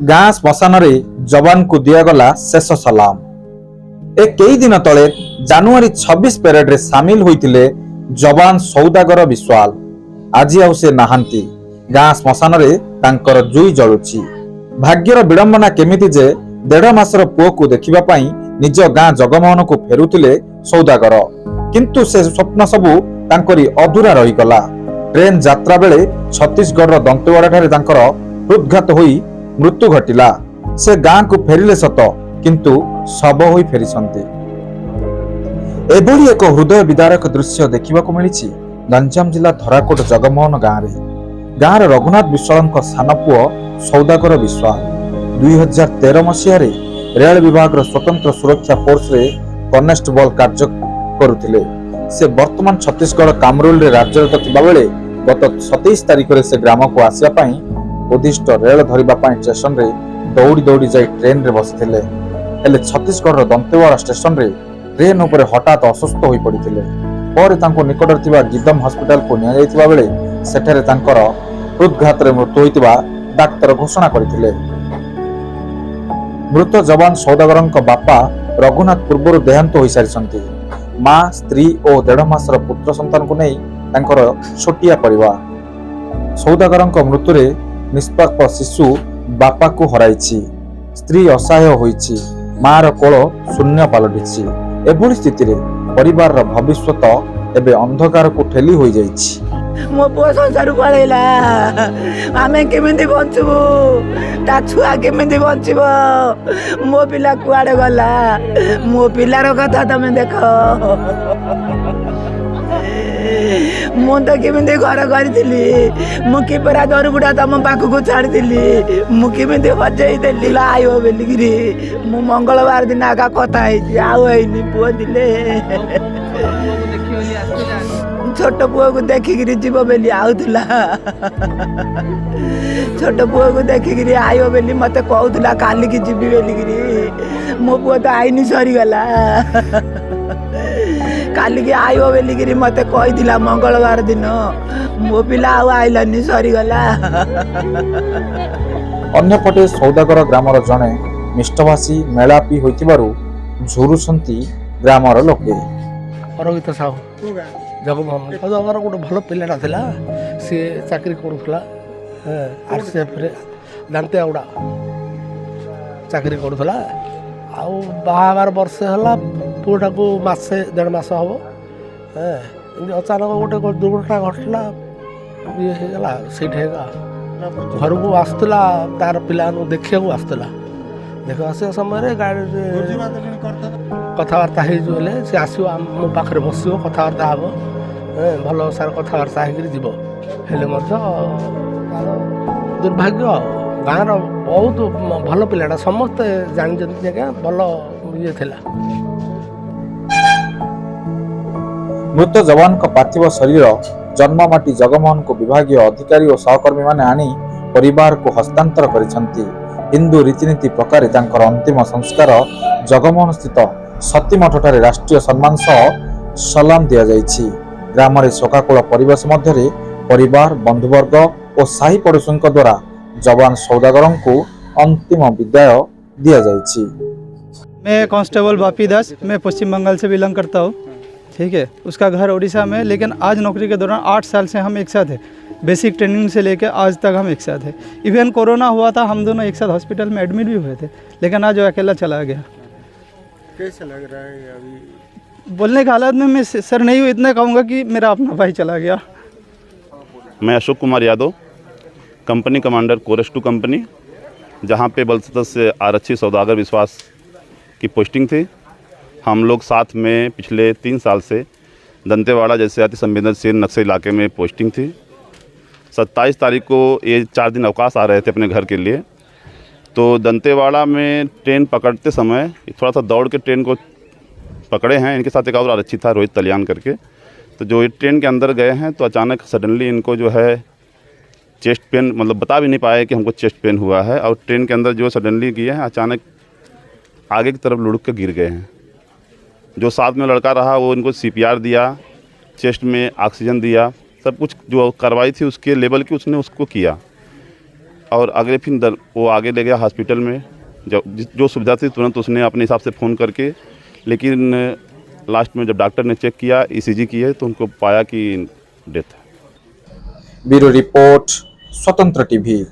गाँ श्मशान जवान को दिगला शेष सलाम। ए कई दिन तले जानुआरी 26 पेरेड रे सामिल होइतिले जवान सौदागर विश्वाल। आज आउ से नाहांती। गाँ श्मशान रे तांकर जुई जलुछि। भाग्यर विडंबना केमिति जे 1.5 मासर पुओ को देखिबा पई निज गाँ जगमोहन को फेरुतिले सौदागर, किंतु से स्वप्न सबु तांकरी अधूरा रही गला। ट्रेन यात्रा बेले छत्तीसगढ़ दंतेवाड़ा ठारे तांकर हृदघात होई मृत्यु घटिला। से गाँ को फेरिले सत, किंतु शब होई फेरिसंती। एभली एक हृदय विदारक दृश्य देखा मिली गंजाम जिला धराकोट जगमोहन गाँव में। गाँव रघुनाथ विश्वाल सान पुओ सौदागर विश्वाल 2013 मसीह रेल विभाग स्वतंत्र सुरक्षा फोर्स रे कनेस्टेबल कार्य करुथिले। से वर्तमान छत्तीसगढ़ कामरूल रे राज्यरत थिबा बेले गत 27 तारिख रे से ग्राम को आसिया पई उद्दिष्ट रेल धरिबा पई स्टेशन रे दौड़ी दौड़ी जाई ट्रेन रे बसिथिले। हेले छत्तीसगढ़ दंतेवाड़ा स्टेशन रे ट्रेन उपरे हठात असुस्थ होई पड़िथिले। पर तांको निकटरे थिबा गिदम हॉस्पिटल को निया जायतिबा बेले सेठारे तांकर हृदघात रे मृत्यु होइतिबा डाक्टर घोषणा करथिले। मृत जवान सौदागरଙ୍କ बापा रघुनाथ पूर्व देहांत होई सारिसंती। मां, स्त्री और 1.5 मासर पुत्र संतान को नहीं तांकर छोटिया परिवार। सौदागरଙ୍କ मृत्यु रे निष्पाप शिशु बापा को हराइछि। स्त्री असहाय होइछि। मार कोल शून्य पलटिछि। एभली स्थिति रे परिवार रो भविष्यत एबे अंधकार को ठेली होई जाइछि। मो पुओ संसार पळैला, आमे केमिति बंचबु? ता छुआ केमिति बंचिबो? मो पिला कुआडे गला? मो पिलार कथा तमे देखो। मु तो केमिति घर करिथिली, मु किपरा दरगुडा तम पाखକୁ छाडिथिली, मु केमिति हजै देली आयो बेलिगिरी। मु मंगलवार दिन आका कथा हैछि, आउ हैनी पुओ दिले। छोट पुओ को देखिकिरी जीव बेली आउथला। छोट पुओ को देखिकिरी आयो बेली मते कहउथला काली की जीवी बेलिगिरी। मो पुओ तो आईनी सरी गला। काली की आयो बेलिगिरी मते कहिथिला मंगलवार दिन। मो पिला आउ आइलानी सरी गला। अन्यपटे सौदागर ग्रामर जणे मिष्टभाषी मेलापी होइतिबारु झुरुसंती ग्रामर लोके। अरवित साहू जगमोहन सौदागर गोटे भल पिलाटा थिला। सी चाकरी करूला आरसीएफ रे दांतेवाड़ा चाकरी करूला। आउ बाहाबार वर्षे हला पुओटा को मासे 1.5 मास हम। अचानक गोटे दुर्घटना घटला, ये होगा सीट घर को आसला। तार पिला देखा आसला। देख आस समय गाड़ी कथबार्ता होले सी आस मो पाखे बस कथबार्ता हम। भल सार कथबार्ता हो दुर्भाग्य। गाँव बहुत भल पिलाटा समस्ते जानते भल ये थिला। मृत जवान का पार्थिव शरीर जन्ममाटी जगमोहन को विभागीय अधिकारी और सहकर्मी माने आनी परिवार को हस्तांतर करिसंती। हिंदू रीतिनीति प्रकार तांकर अंतिम संस्कार जगमोहन स्थित सतीमठ ठारे राष्ट्रीय सम्मान सह सलाम दिया जाइछि। ग्राम रे शोकाकुल परिवेश मध्य परिवार, बंधुवर्ग और साही पड़ोसी द्वारा जवान सौदागर को अंतिम विदाय दिया जाइछि। मैं कांस्टेबल बापी दास, मैं पश्चिम बंगाल से बिलोंग करता हूँ। ठीक है, उसका घर उड़ीसा में, लेकिन आज नौकरी के दौरान 8 साल से हम एक साथ हैं। बेसिक ट्रेनिंग से लेकर आज तक हम एक साथ हैं। इवन कोरोना हुआ था, हम दोनों एक साथ हॉस्पिटल में एडमिट भी हुए थे, लेकिन आज वो अकेला चला गया। कैसा लग रहा है अभी? बोलने के हालात में मैं सर नहीं हूँ, इतना कहूँगा कि मेरा अपना भाई चला गया। मैं अशोक कुमार यादव, कंपनी कमांडर कोरस 2 कंपनी, जहाँ पे बल सदस्य आरक्षी सौदागर विश्वास की पोस्टिंग थी। हम लोग साथ में पिछले 3 साल से दंतेवाड़ा जैसे अति संवेदनशील नक्सल इलाके में पोस्टिंग थी। 27 तारीख को ये 4 दिन अवकाश आ रहे थे अपने घर के लिए। तो दंतेवाड़ा में ट्रेन पकड़ते समय थोड़ा सा दौड़ के ट्रेन को पकड़े हैं। इनके साथ एक और आरक्षी था रोहित तलियान करके। तो जो ये ट्रेन के अंदर गए हैं तो अचानक सडनली इनको जो है चेस्ट पेन, मतलब बता भी नहीं पाए कि हमको चेस्ट पेन हुआ है। और ट्रेन के अंदर जो सडनली गए हैं अचानक आगे की तरफ लुढ़क के गिर गए हैं। जो साथ में लड़का रहा वो इनको CPR दिया, चेस्ट में ऑक्सीजन दिया, सब कुछ जो कार्रवाई थी उसके लेवल की उसने उसको किया। और अगले फिर वो आगे ले गया हॉस्पिटल में, जो सुविधा थी तुरंत उसने अपने हिसाब से फ़ोन करके, लेकिन लास्ट में जब डॉक्टर ने चेक किया, ECG किए, तो उनको पाया कि डेथ है। ब्यूरो रिपोर्ट, स्वतंत्र टीवी।